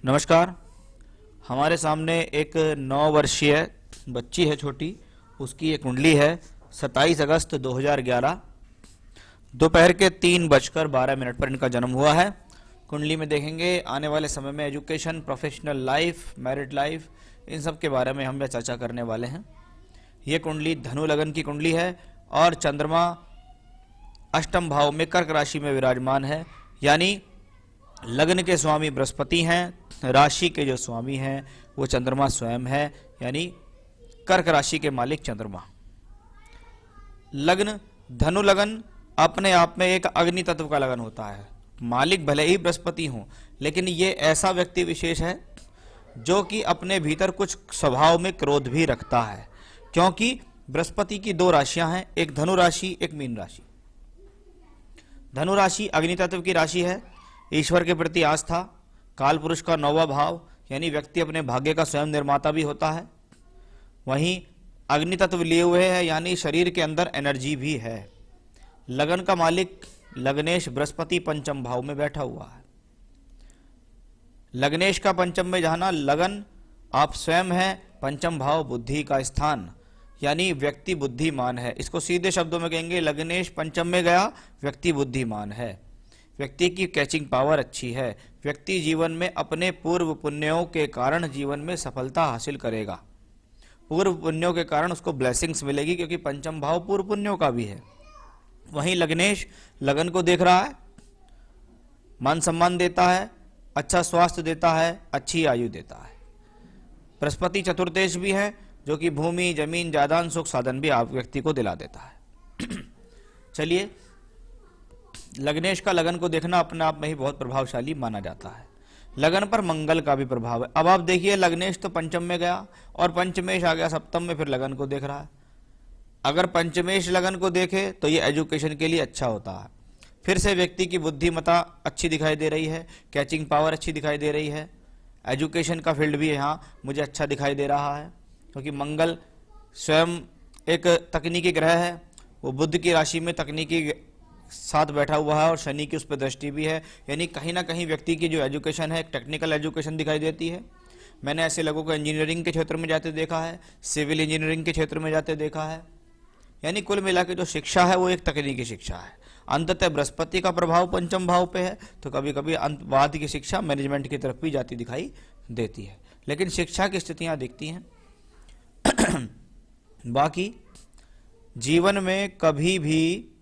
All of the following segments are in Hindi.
नमस्कार। हमारे सामने एक 9 वर्षीय बच्ची है, छोटी। उसकी एक कुंडली है। 27 अगस्त 2011 दोपहर के 3:12 पर इनका जन्म हुआ है। कुंडली में देखेंगे आने वाले समय में education, professional life, married life, इन सब के बारे में हम यह चर्चा करने वाले हैं। ये कुंडली धनु लगन की कुंडली है और चंद्रमा अष्टम भाव में कर्क राशि में विराजमान है, यानी लग्न के स्वामी बृहस्पति हैं, राशि के जो स्वामी हैं वो चंद्रमा स्वयं है, यानी कर्क राशि के मालिक चंद्रमा। लग्न धनु लगन अपने आप में एक अग्नि तत्व का लगन होता है। मालिक भले ही बृहस्पति हों, लेकिन ये ऐसा व्यक्ति विशेष है जो कि अपने भीतर कुछ स्वभाव में क्रोध भी रखता है, क्योंकि बृहस्पति की 2 राशियां हैं, एक धनु राशि, एक मीन राशि। धनु राशि अग्नि तत्व की राशि है। ईश्वर के प्रति आस्था, काल पुरुष का 9वां भाव, यानी व्यक्ति अपने भाग्य का स्वयं निर्माता भी होता है। वहीं अग्नि तत्व लिए हुए है, यानी शरीर के अंदर एनर्जी भी है। लगन का मालिक लग्नेश बृहस्पति पंचम भाव में बैठा हुआ है। लग्नेश का पंचम में जाना, लगन आप स्वयं है, पंचम भाव बुद्धि का स्थान, यानी व्यक्ति बुद्धिमान है। इसको सीधे शब्दों में कहेंगे, लग्नेश पंचम में गया, व्यक्ति बुद्धिमान है। व्यक्ति की कैचिंग पावर अच्छी है। व्यक्ति जीवन में अपने पूर्व पुण्यों के कारण जीवन में सफलता हासिल करेगा। पूर्व पुण्यों के कारण उसको ब्लेसिंग्स मिलेगी, क्योंकि पंचम भाव पूर्व पुण्यों का भी है। वहीं लग्नेश लगन को देख रहा है, मान सम्मान देता है, अच्छा स्वास्थ्य देता है, अच्छी आयु देता है। बृहस्पति चतुर्देश भी है, जो कि भूमि, जमीन, जायदाद, सुख साधन भी आप व्यक्ति को दिला देता है। चलिए, लग्नेश का लगन को देखना अपने आप में ही बहुत प्रभावशाली माना जाता है। लगन पर मंगल का भी प्रभाव है। अब आप देखिए, लग्नेश तो पंचम में गया और पंचमेश आ गया सप्तम में, फिर लगन को देख रहा है। अगर पंचमेश लगन को देखे तो ये एजुकेशन के लिए अच्छा होता है। फिर से व्यक्ति की बुद्धिमत्ता अच्छी दिखाई दे रही है, कैचिंग पावर अच्छी दिखाई दे रही है। एजुकेशन का फील्ड भी यहाँ मुझे अच्छा दिखाई दे रहा है, क्योंकि मंगल स्वयं एक तकनीकी ग्रह है। वो बुध की राशि में तकनीकी साथ बैठा हुआ है और शनि की उस पर दृष्टि भी है, यानी कहीं ना कहीं व्यक्ति की जो एजुकेशन है, एक टेक्निकल एजुकेशन दिखाई देती है। मैंने ऐसे लोगों को इंजीनियरिंग के क्षेत्र में जाते देखा है, सिविल इंजीनियरिंग के क्षेत्र में जाते देखा है। यानी कुल मिला के जो शिक्षा है वो एक तकनीकी शिक्षा है। अंततः बृहस्पति का प्रभाव पंचम भाव पे है, तो कभी कभी बाद की शिक्षा मैनेजमेंट की तरफ भी जाती दिखाई देती है, लेकिन शिक्षा की स्थितियाँ दिखती हैं। बाकी जीवन में कभी भी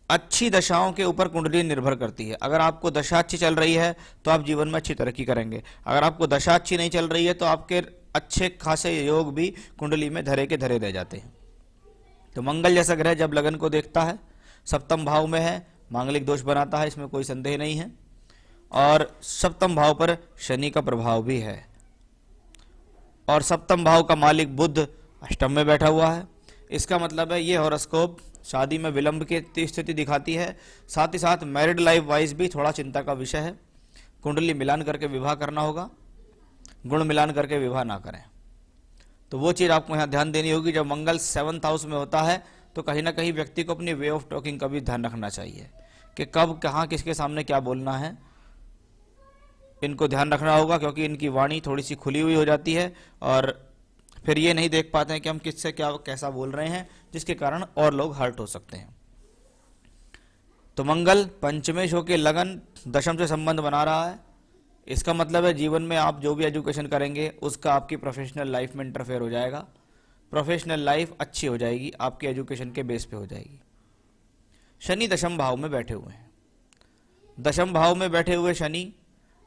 अच्छी दशाओं के ऊपर कुंडली निर्भर करती है। अगर आपको दशा अच्छी चल रही है तो आप जीवन में अच्छी तरक्की करेंगे। अगर आपको दशा अच्छी नहीं चल रही है तो आपके अच्छे खासे योग भी कुंडली में धरे के धरे रह जाते हैं। तो मंगल जैसा ग्रह जब लगन को देखता है, सप्तम भाव में है, मांगलिक दोष बनाता है, इसमें कोई संदेह नहीं है। और सप्तम भाव पर शनि का प्रभाव भी है, और सप्तम भाव का मालिक बुध अष्टम में बैठा हुआ है। इसका मतलब है ये हॉरोस्कोप शादी में विलंब की स्थिति दिखाती है। साथ ही साथ मैरिड लाइफ वाइज भी थोड़ा चिंता का विषय है। कुंडली मिलान करके विवाह करना होगा, गुण मिलान करके विवाह ना करें। तो वो चीज़ आपको यहाँ ध्यान देनी होगी। जब मंगल 7th हाउस में होता है तो कहीं ना कहीं व्यक्ति को अपनी वे ऑफ टॉकिंग का भी ध्यान रखना चाहिए कि कब कहाँ किसके सामने क्या बोलना है। इनको ध्यान रखना होगा, क्योंकि इनकी वाणी थोड़ी सी खुली हुई हो जाती है और फिर ये नहीं देख पाते हैं कि हम किससे क्या कैसा बोल रहे हैं, जिसके कारण और लोग हर्ट हो सकते हैं। तो मंगल पंचमेश होकर लगन दशम से संबंध बना रहा है। इसका मतलब है जीवन में आप जो भी एजुकेशन करेंगे उसका आपकी प्रोफेशनल लाइफ में इंटरफेयर हो जाएगा। प्रोफेशनल लाइफ अच्छी हो जाएगी, आपके एजुकेशन के बेस पे हो जाएगी। शनि दशम भाव में बैठे हुए हैं। दशम भाव में बैठे हुए शनि,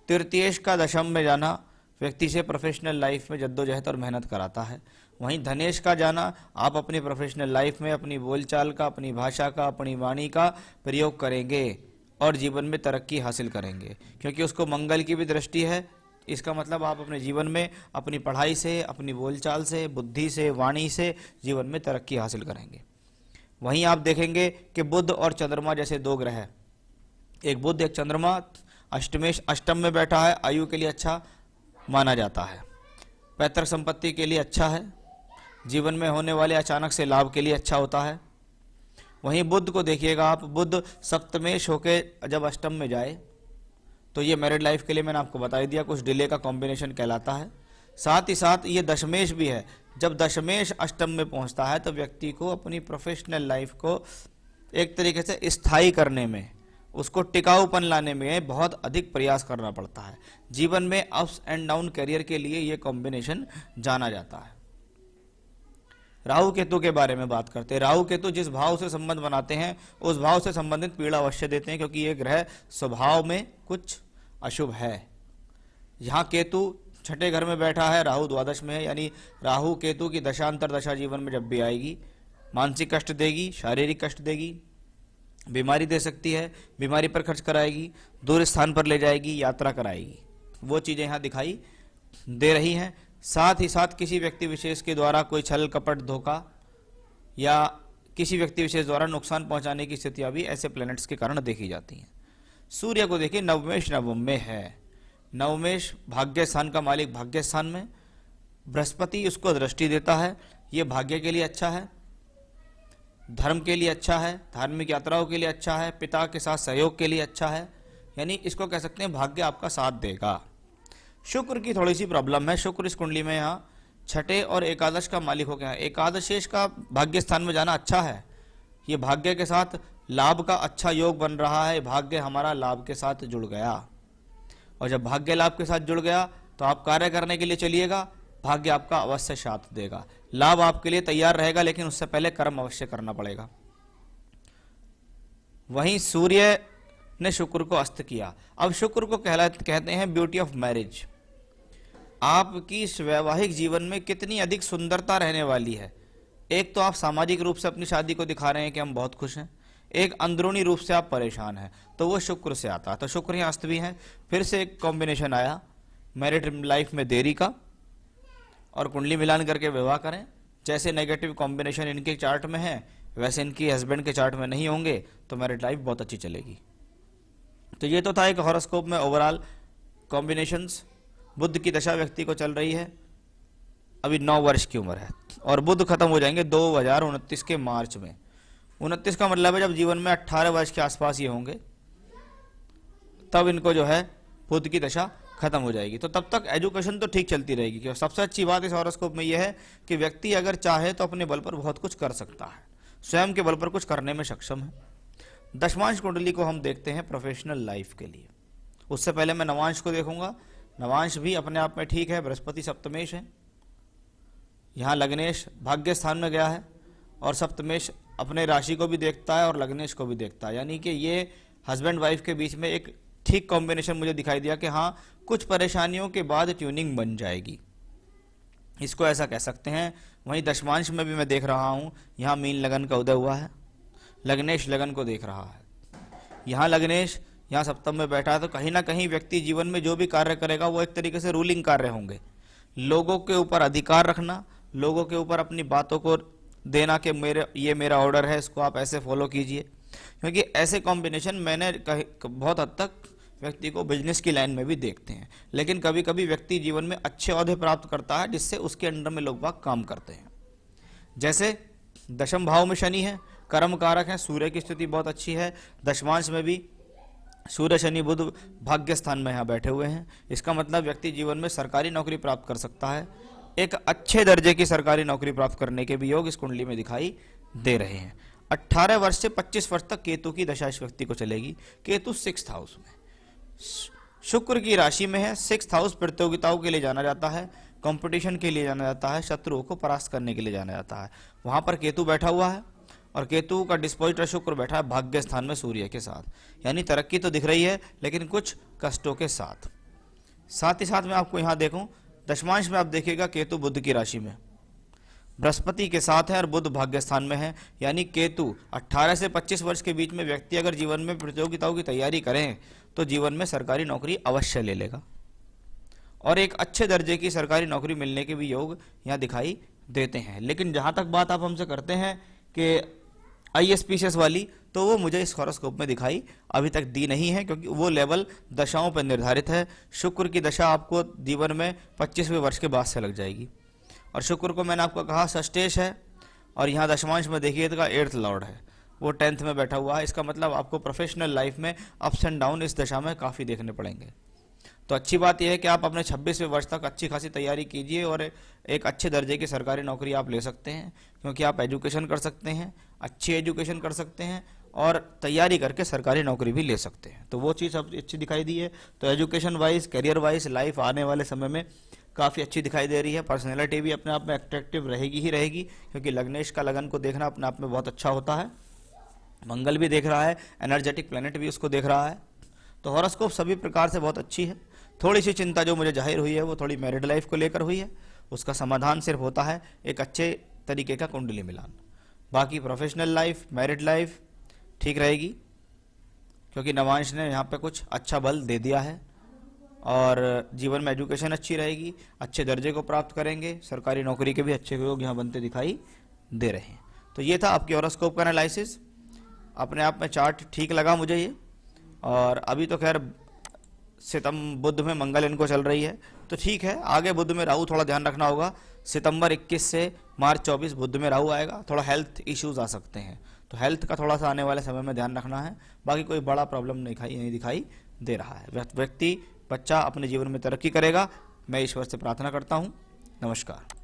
तृतीयेश का दशम में जाना व्यक्ति से प्रोफेशनल लाइफ में जद्दोजहद और मेहनत कराता है। वहीं धनेश का जाना आप अपनी प्रोफेशनल लाइफ में अपनी बोलचाल का, अपनी भाषा का, अपनी वाणी का प्रयोग करेंगे और जीवन में तरक्की हासिल करेंगे, क्योंकि उसको मंगल की भी दृष्टि है। इसका मतलब आप अपने जीवन में अपनी पढ़ाई से, अपनी बोलचाल से, बुद्धि से, वाणी से जीवन में तरक्की हासिल करेंगे। वहीं आप देखेंगे कि बुध और चंद्रमा जैसे 2 ग्रह, एक बुध एक चंद्रमा, अष्टम में बैठा है, आयु के लिए अच्छा माना जाता है, पैतृक संपत्ति के लिए अच्छा है, जीवन में होने वाले अचानक से लाभ के लिए अच्छा होता है। वहीं बुध को देखिएगा आप, बुध सप्तमेश होके जब अष्टम में जाए तो ये मैरिड लाइफ के लिए मैंने आपको बता ही दिया, कुछ डिले का कॉम्बिनेशन कहलाता है। साथ ही साथ ये दशमेश भी है। जब दशमेश अष्टम में पहुंचता है तो व्यक्ति को अपनी प्रोफेशनल लाइफ को एक तरीके से स्थायी करने में, उसको टिकाऊपन लाने में बहुत अधिक प्रयास करना पड़ता है। जीवन में अप्स एंड डाउन करियर के लिए ये कॉम्बिनेशन जाना जाता है। राहु केतु के बारे में बात करते हैं। राहु केतु जिस भाव से संबंध बनाते हैं उस भाव से संबंधित पीड़ा अवश्य देते हैं, क्योंकि ये ग्रह स्वभाव में कुछ अशुभ है। यहाँ केतु छठे घर में बैठा है, राहु द्वादश में है, यानी राहु केतु की दशांतर दशा जीवन में जब भी आएगी मानसिक कष्ट देगी, शारीरिक कष्ट देगी, बीमारी दे सकती है, बीमारी पर खर्च कराएगी, दूर स्थान पर ले जाएगी, यात्रा कराएगी। वो चीज़ें यहाँ दिखाई दे रही हैं। साथ ही साथ किसी व्यक्ति विशेष के द्वारा कोई छल कपट धोखा या किसी व्यक्ति विशेष द्वारा नुकसान पहुंचाने की स्थितियां भी ऐसे प्लैनेट्स के कारण देखी जाती हैं। सूर्य को देखिए, नवमेश नवम में है। नवमेश भाग्य स्थान का मालिक भाग्य स्थान में, बृहस्पति उसको दृष्टि देता है। ये भाग्य के लिए अच्छा है, धर्म के लिए अच्छा है, धार्मिक यात्राओं के लिए अच्छा है, पिता के साथ सहयोग के लिए अच्छा है, यानी इसको कह सकते हैं भाग्य आपका साथ देगा। शुक्र की थोड़ी सी प्रॉब्लम है। शुक्र इस कुंडली में यहाँ छठे और एकादश का मालिक हो गया है। एकादशेश का भाग्य स्थान में जाना अच्छा है। ये भाग्य के साथ लाभ का अच्छा योग बन रहा है। भाग्य हमारा लाभ के साथ जुड़ गया, और जब भाग्य लाभ के साथ जुड़ गया तो आप कार्य करने के लिए चलिएगा, भाग्य आपका अवश्य साथ देगा। लाभ आपके लिए तैयार रहेगा, लेकिन उससे पहले कर्म अवश्य करना पड़ेगा। वहीं सूर्य ने शुक्र को अस्त किया। अब शुक्र को कहते हैं ब्यूटी ऑफ मैरिज। आपकी वैवाहिक जीवन में कितनी अधिक सुंदरता रहने वाली है। एक तो आप सामाजिक रूप से अपनी शादी को दिखा रहे हैं कि हम बहुत खुश हैं, एक अंदरूनी रूप से आप परेशान हैं, तो वो शुक्र से आता है। तो शुक्र यहाँ अस्त भी है। फिर से एक कॉम्बिनेशन आया मैरिड लाइफ में देरी का, और कुंडली मिलान करके विवाह करें। जैसे नेगेटिव कॉम्बिनेशन इनके चार्ट में है वैसे इनकी हस्बैंड के चार्ट में नहीं होंगे तो मैरिड लाइफ बहुत अच्छी चलेगी। तो ये तो था एक हॉरोस्कोप में ओवरऑल कॉम्बिनेशंस। बुध की दशा व्यक्ति को चल रही है, अभी 9 वर्ष की उम्र है, और बुध खत्म हो जाएंगे 2029 के मार्च में। 29 का मतलब है जब जीवन में 18 वर्ष के आसपास ये होंगे तब इनको जो है बुध की दशा खत्म हो जाएगी। तो तब तक एजुकेशन तो ठीक चलती रहेगी। क्योंकि सबसे अच्छी बात इस हॉरोस्कोप में यह है कि व्यक्ति अगर चाहे तो अपने बल पर बहुत कुछ कर सकता है, स्वयं के बल पर कुछ करने में सक्षम है। दशमांश कुंडली को हम देखते हैं प्रोफेशनल लाइफ के लिए। उससे पहले मैं नवांश को देखूंगा। नवांश भी अपने आप में ठीक है, बृहस्पति सप्तमेश है, यहाँ लग्नेश भाग्य स्थान में गया है, और सप्तमेश अपने राशि को भी देखता है और लग्नेश को भी देखता है, यानी कि ये हस्बैंड वाइफ के बीच में एक ठीक कॉम्बिनेशन मुझे दिखाई दिया कि हाँ कुछ परेशानियों के बाद ट्यूनिंग बन जाएगी, इसको ऐसा कह सकते हैं। वहीं दशमांश में भी मैं देख रहा हूँ यहाँ मीन लगन का उदय हुआ है, लग्नेश लगन को देख रहा है, यहाँ लग्नेश यहाँ सप्तम में बैठा है। तो कहीं ना कहीं व्यक्ति जीवन में जो भी कार्य करेगा वो एक तरीके से रूलिंग कार्य होंगे। लोगों के ऊपर अधिकार रखना, लोगों के ऊपर अपनी बातों को देना कि ये मेरा ऑर्डर है, इसको आप ऐसे फॉलो कीजिए। क्योंकि ऐसे कॉम्बिनेशन मैंने बहुत हद तक व्यक्ति को बिजनेस की लाइन में भी देखते हैं। लेकिन कभी कभी व्यक्ति जीवन में अच्छे ओहदे प्राप्त करता है जिससे उसके अंडर में लोग बाग काम करते हैं। जैसे दशम भाव में शनि है, कर्म कारक है, सूर्य की स्थिति बहुत अच्छी है। दशमांश में भी सूर्य शनि बुध भाग्य स्थान में यहाँ बैठे हुए हैं। इसका मतलब व्यक्ति जीवन में सरकारी नौकरी प्राप्त कर सकता है। एक अच्छे दर्जे की सरकारी नौकरी प्राप्त करने के भी योग इस कुंडली में दिखाई दे रहे हैं। 18 वर्ष से 25 वर्ष तक केतु की दशा इस व्यक्ति को चलेगी। केतु 6th हाउस में, शुक्र की राशि में है। 6th हाउस प्रतियोगिताओं के लिए जाना जाता है, कंपटीशन के लिए जाना जाता है, शत्रुओं को परास्त करने के लिए जाना जाता है। वहां पर केतु बैठा हुआ है, और केतु का डिस्पोजिटर शुक्र बैठा है भाग्य स्थान में सूर्य के साथ, यानी तरक्की तो दिख रही है लेकिन कुछ कष्टों के साथ। साथ ही साथ मैं आपको यहाँ देखूं दशमांश में आप देखिएगा केतु बुध की राशि में बृहस्पति के साथ है और बुध भाग्य स्थान में है, यानी केतु 18 से 25 वर्ष के बीच में व्यक्ति अगर जीवन में प्रतियोगिताओं की तैयारी करें तो जीवन में सरकारी नौकरी अवश्य ले लेगा, और एक अच्छे दर्जे की सरकारी नौकरी मिलने के भी योग यहाँ दिखाई देते हैं। लेकिन जहाँ तक बात आप हमसे करते हैं कि ISPCS वाली, तो वो मुझे इस हॉरोस्कोप में दिखाई अभी तक दी नहीं है, क्योंकि वो लेवल दशाओं पर निर्धारित है। शुक्र की दशा आपको जीवन में 25वें वर्ष के बाद से लग जाएगी, और शुक्र को मैंने आपको कहा षष्ठेश है, और यहाँ दशमांश में देखिए तो 8th लॉर्ड है, वो 10th में बैठा हुआ है, इसका मतलब आपको प्रोफेशनल लाइफ में अप्स एंड डाउन इस दशा में काफ़ी देखने पड़ेंगे। तो अच्छी बात यह है कि आप अपने 26वें वर्ष तक अच्छी खासी तैयारी कीजिए और एक अच्छे दर्जे की सरकारी नौकरी आप ले सकते हैं, क्योंकि आप एजुकेशन कर सकते हैं, अच्छी एजुकेशन कर सकते हैं और तैयारी करके सरकारी नौकरी भी ले सकते हैं। तो वो चीज़ अब अच्छी दिखाई दी है। तो education wise, career wise life आने वाले समय में काफ़ी अच्छी दिखाई दे रही है। पर्सनैलिटी भी अपने आप में अट्रैक्टिव रहेगी ही रहेगी, क्योंकि लग्नेश का लगन को देखना अपने आप में बहुत अच्छा होता है। मंगल भी देख रहा है, एनर्जेटिक प्लैनेट भी उसको देख रहा है। तो हॉरोस्कोप सभी प्रकार से बहुत अच्छी है। थोड़ी सी चिंता जो मुझे जाहिर हुई है वो थोड़ी मैरिड लाइफ को लेकर हुई है। उसका समाधान सिर्फ होता है एक अच्छे तरीके का कुंडली मिलान। बाकी प्रोफेशनल लाइफ, मैरिड लाइफ ठीक रहेगी, क्योंकि नवांश ने यहाँ पे कुछ अच्छा बल दे दिया है। और जीवन में एजुकेशन अच्छी रहेगी, अच्छे दर्जे को प्राप्त करेंगे, सरकारी नौकरी के भी अच्छे योग यहाँ बनते दिखाई दे रहे हैं। तो ये था आपके हॉरोस्कोप का एनालिसिस। अपने आप में चार्ट ठीक लगा मुझे ये। और अभी तो खैर सितम बुध में मंगल इनको चल रही है, तो ठीक है। आगे बुध में राहु, थोड़ा ध्यान रखना होगा। सितंबर 21 से मार्च 24 बुध में राहु आएगा, थोड़ा हेल्थ इश्यूज आ सकते हैं, तो हेल्थ का थोड़ा सा आने वाले समय में ध्यान रखना है। बाकी कोई बड़ा प्रॉब्लम नहीं दिखाई दे रहा है। व्यक्ति, बच्चा अपने जीवन में तरक्की करेगा। मैं ईश्वर से प्रार्थना करता हूँ। नमस्कार।